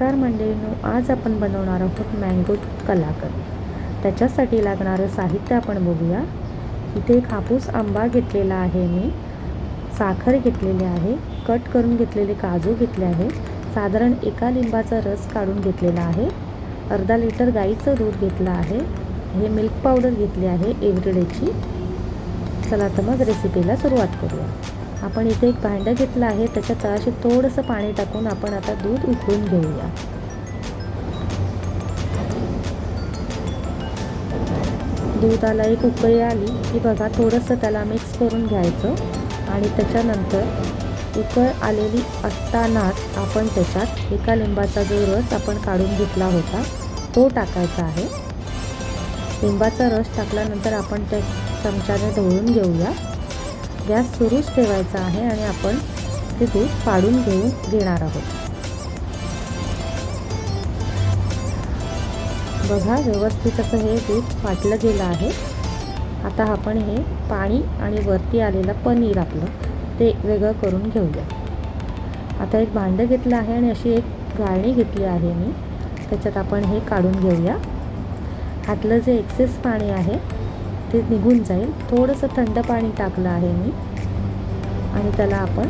नमस्कार मंडळींनो, आज आपण बनवणार आहोत मँगो कलाकंद। त्याच्यासाठी लागणारं साहित्य आपण बघूया। इथे एक हापूस आंबा घेतलेला आहे, मी साखर घेतलेली आहे, कट करून घेतलेले काजू घेतले आहे, साधारण एका लिंबाचा रस काढून घेतलेला आहे, अर्धा लिटर गाईचं दूध घेतलं आहे, हे मिल्क पावडर घेतली आहे एव्हरीडेची। चला तर मग रेसिपीला सुरुवात करूया। आपण इथे एक भांडं घेतलं आहे, त्याच्यात तळाशी थोडंसं पाणी टाकून आपण आता दूध उकळून घेऊया। दुधाला एक उकळी आली की बघा थोडंसं त्याला मिक्स करून घ्यायचं आणि त्याच्यानंतर उकळ आलेली असतानाच आपण त्याच्यात एका लिंबाचा जो रस आपण काढून घेतला होता तो टाकायचा आहे। लिंबाचा रस टाकल्यानंतर आपण ते चमच्याने ढवळून घेऊया। गॅस सुरूच ठेवायचा आहे आणि आपण ते दूध फाडून घेणार आहोत। बघा व्यवस्थित असं हे दूध फाटलं गेलं आहे। आता आपण हे पाणी आणि वरती आलेलं पनीर आपलं ते वेगळं करून घेऊया। आता एक भांडं घेतलं आहे आणि अशी एक गाळणी घेतली आहे मी, त्याच्यात आपण हे काढून घेऊया। ह्यातलं जे एक्सेस पाणी आहे ते निघून जाईल। थोडंसं थंड पाणी टाकलं आहे मी आणि त्याला आपण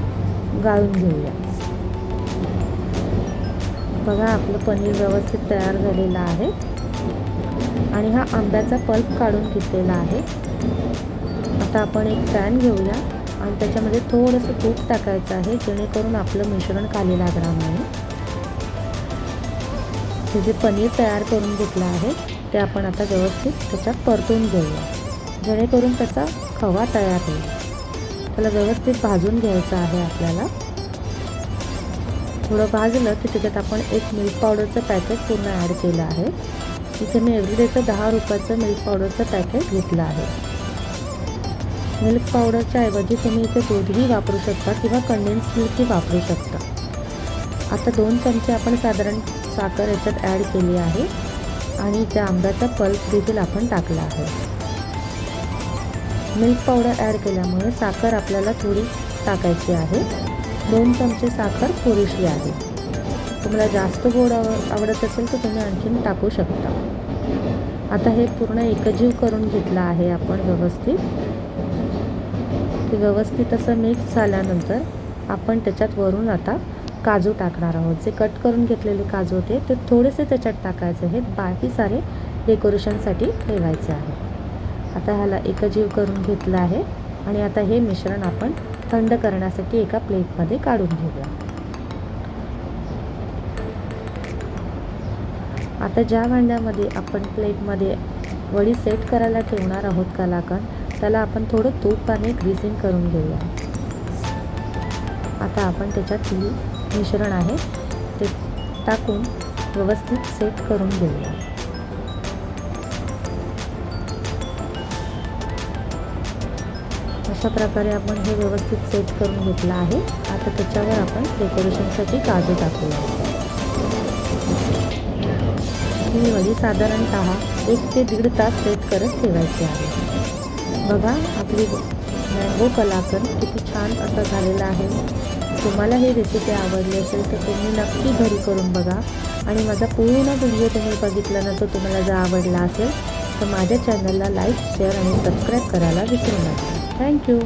गाळून घेऊया। बघा आपलं पनीर व्यवस्थित तयार झालेलं आहे आणि हा आंब्याचा पल्प काढून घेतलेला आहे। आता आपण एक पॅन घेऊया आणि त्याच्यामध्ये थोडंसं तूप टाकायचं आहे, जेणेकरून आपलं मिश्रण खाली लागणार नाही। हे जे पनीर तयार करून घेतलं आहे ते आपण आता व्यवस्थित त्याच्यात परतून घेऊया, जेणेकरून त्याचा खवा तयार होईल। त्याला व्यवस्थित भाजून घ्यायचं आहे आपल्याला। थोडं भाजलं की त्याच्यात आपण एक मिल्क पावडरचं पॅकेट पूर्ण ॲड केलं आहे। इथे मी एव्हरीडेचं 10 रुपयाचं मिल्क पावडरचं पॅकेट घेतलं आहे। मिल्क पावडरच्या ऐवजी तुम्ही इथे दूधही वापरू शकता किंवा कंडेन्स मिल्कही वापरू शकता। आता 2 चमचे आपण साधारण साखर याच्यात ॲड केली आहे आणि त्या आंब्याचा पल्प देखील आपण टाकला आहे। मिल्क पावडर ॲड केल्यामुळे साखर आपल्याला थोडी टाकायची आहे। 2 चमचे साखर पुरेशी आहे। तुम्हाला जास्त गोड आवडत असेल तर तुम्ही आणखीन टाकू शकता। आता हे पूर्ण एकजीव करून घेतलं आहे आपण व्यवस्थित। ते व्यवस्थित असं मिक्स झाल्यानंतर आपण त्याच्यात वरून आता काजू टाकणार आहोत। जे कट करून घेतलेले काजू होते ते थोडेसे त्याच्यात टाकायचे आहेत, बाकी सारे डेकोरेशनसाठी ठेवायचे आहे। आता ह्याला एकजीव करून घेतलं आहे आणि आता हे मिश्रण आपण थंड करण्यासाठी एका प्लेटमध्ये काढून घेऊया। आता ज्या भांड्यामध्ये आपण प्लेटमध्ये वडी सेट करायला ठेवणार आहोत कलाकंद, त्याला आपण थोडं तूप आणि ग्रीसिंग करून घेऊया। आता आपण त्याच्यात मिश्रण आहे ते टाकून व्यवस्थित सेट करून घेऊया। अशा प्रकारे आपण हे व्यवस्थित सेट करून घेतलं आहे। आता त्याच्यावर आपण डेकोरेशनसाठी काजू टाकूया। ही वडी साधारणतः 1 ते 1.5 तास सेट करत ठेवायची आहे। बघा आपली मँगो कलाकंद किती छान असं झालेलं आहे। तुम्हाला ही रेसिपी आवडली असेल तर तुम्ही नक्की घरी करून बघा आणि माझा पूर्ण व्हिडिओ तुम्ही बघितला ना, तो तुम्हाला जर आवडला असेल तर माझ्या चॅनलला लाईक, शेअर आणि सबस्क्राईब करायला विसरू नका। थँक्यू।